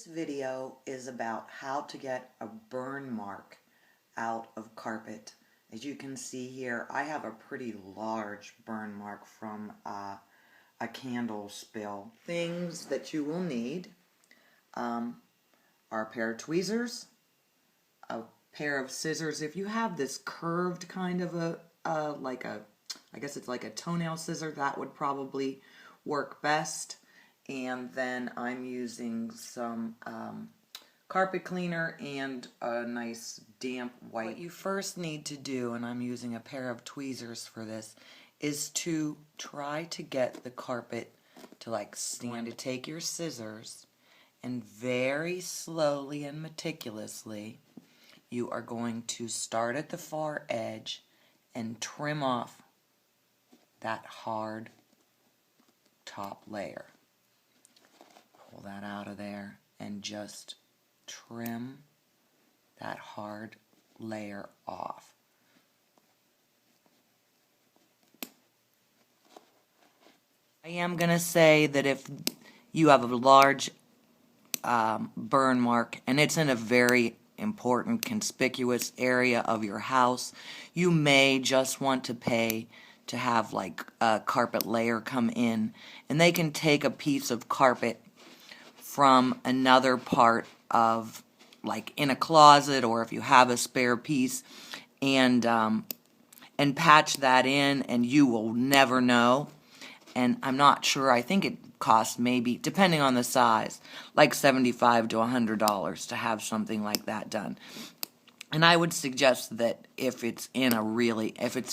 This video is about how to get a burn mark out of carpet. As you can see here, I have a pretty large burn mark from a candle spill. Things that you will need are a pair of tweezers, a pair of scissors. If you have this curved kind of I guess it's like a toenail scissor, that would probably work best. And then I'm using some carpet cleaner and a nice damp white. What you first need to do, and I'm using a pair of tweezers for this, is to try to get the carpet to like stand. To take your scissors and very slowly and meticulously you are going to start at the far edge and trim off that hard top layer. Pull that out of there and just trim that hard layer off. I am going to say that if you have a large burn mark and it's in a very important, conspicuous area of your house, you may just want to pay to have like a carpet layer come in, and they can take a piece of carpet from another part of, like in a closet, or if you have a spare piece, and patch that in, and you will never know. And I'm not sure, I think it costs maybe, depending on the size, like $75 to $100 to have something like that done. And I would suggest that if it's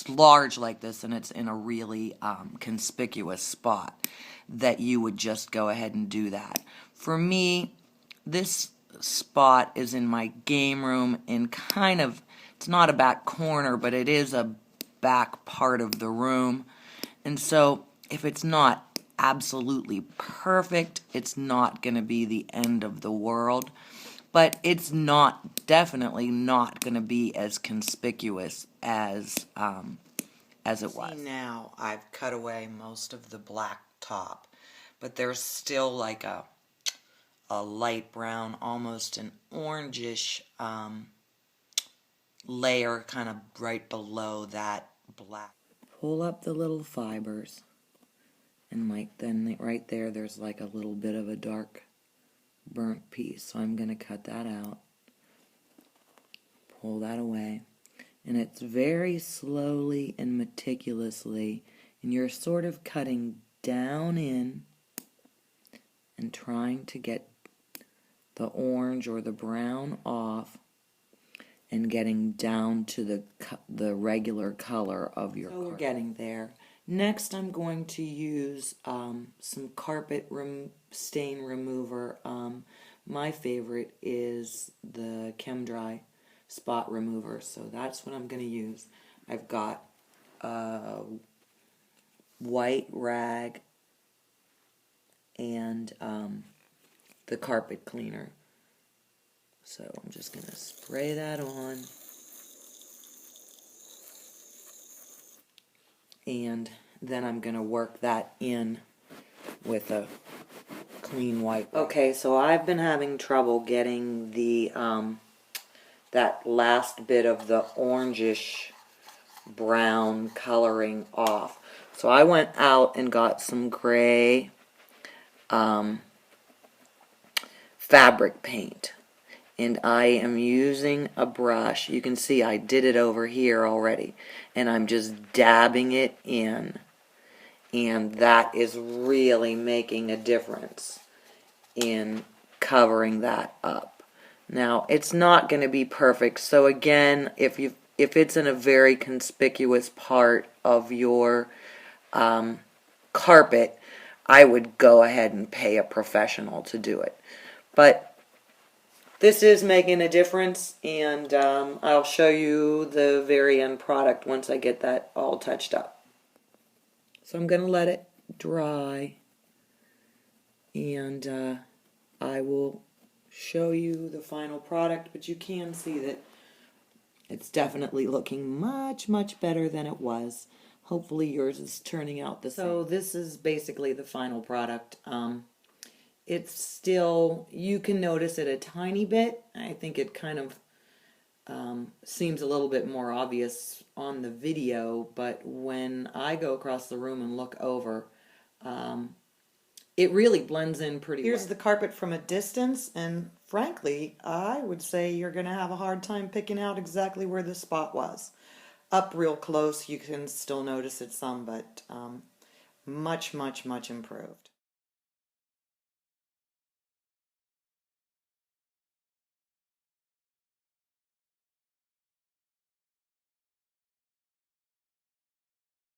large like this and it's in a really conspicuous spot, that you would just go ahead and do that. For me, this spot is in my game room in kind of, it's not a back corner, but it is a back part of the room. And so if it's not absolutely perfect, it's not going to be the end of the world. But it's definitely not going to be as conspicuous as it was. See, now I've cut away most of the black top, but there's still like a light brown, almost an orangish layer kind of right below that black. Pull up the little fibers, and then right there's like a little bit of a dark burnt piece, so I'm going to cut that out. Pull that away, and it's very slowly and meticulously, and you're sort of cutting down in and trying to get the orange or the brown off and getting down to the regular color of your carpet. So we're getting there. Next, I'm going to use some carpet stain remover. My favorite is the Chem Dry spot remover, so that's what I'm going to use. I've got a white rag and the carpet cleaner. So I'm just going to spray that on. And then I'm going to work that in with a clean wipe. Okay, so I've been having trouble getting the that last bit of the orangish brown coloring off. So I went out and got some gray fabric paint. And I am using a brush. You can see I did it over here already. And I'm just dabbing it in. And that is really making a difference in covering that up. Now, it's not going to be perfect. So again, if it's in a very conspicuous part of your carpet, I would go ahead and pay a professional to do it. But this is making a difference, and I'll show you the very end product once I get that all touched up. So I'm going to let it dry, and I will show you the final product, but you can see that it's definitely looking much, much better than it was. Hopefully yours is turning out the same. So this is basically the final product. it's still, you can notice it a tiny bit. I think it kind of seems a little bit more obvious on the video, but when I go across the room and look over, um, it really blends in pretty well. Here's the carpet from a distance, and frankly, I would say you're going to have a hard time picking out exactly where the spot was. Up real close, you can still notice it some, but much, much, much improved.